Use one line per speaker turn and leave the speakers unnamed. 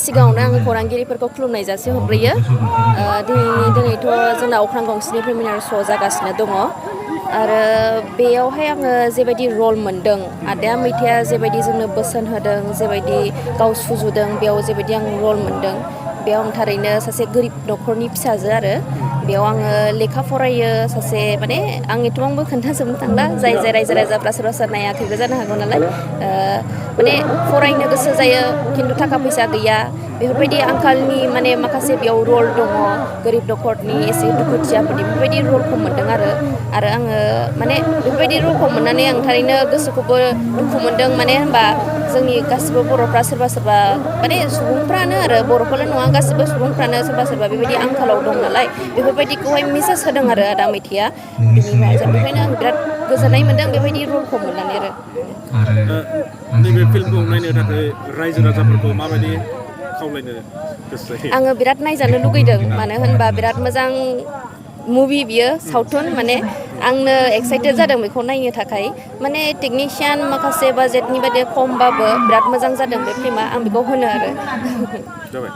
सिगाङावनो आङो खौरांगिरिफोरखौ खुलुमनाय जासिहरग्रोयो। दिनैथ' जोंना अख्रां गंसेनि प्रिमियार श' जागासिनो दङ आरो बेयावहाय आङो जेबायदि रल मोनदों आदाया मैथाया जेबायदि जोंनो बोसोन होदों जेबायदि गाव सुजुदों बेयाव जेबायदि आं रल मोनदों बेयाव आं थारैनो सासे गोरिब न'खरनि फिसाजो आरो बेयाव आङो लेखा फरायो सासे माने आं एथबांबो खोन्थाजोबनो थांला जाय रायजो राजाफ्रा सोरबा सोरबा नायाखैबो जानो हागौ नालाय माने फरायनो गोसो जायो खिन्थु थाखा फैसा गैया बेफोरबायदि आंखालनि माने माखासे बेयाव रल दङ गोरिब न'खरनि एसे दुखुथियाफोरनि बेफोरबायदि रलखौ मोनदों आरो आङो माने बेफोरबायदि रलखौ मोननानै आं थारैनो गोसोखौबो दुखु मोनदों माने होनबा जोंनि गासिबो बर'फ्रा सोरबा माने सुबुंफ्रानो आरो बर'फोरल' नङा गासिबो सुबुंफ्रानो सोरबा बेबायदि आंखालाव दं नालाय बेफोरबायदिखौहाय मेसेज होदों आरो आदा मैथाया बेनिखायनो आं बिराद गोजोननाय मोनदों बेबायदि रलखौ मोननानै आरो
नैबे फिल्मखौ नायनो थाखाय रायजो राजाफोरखौ माबायदि खावलायनो गोसो जायो?
आङो बिराद नायजानो लुगैदों मानो होनबा बिराद मोजां मुभि बियो सावथुन माने आंनो एक्साइटेड जादों बेखौ नायनो थाखाय माने टेकनिशियान माखासे बाजेटनि बादि खमबाबो बिराद मोजां जादों बे फिल्मा आं बेखौ होनो आरो
जाबाय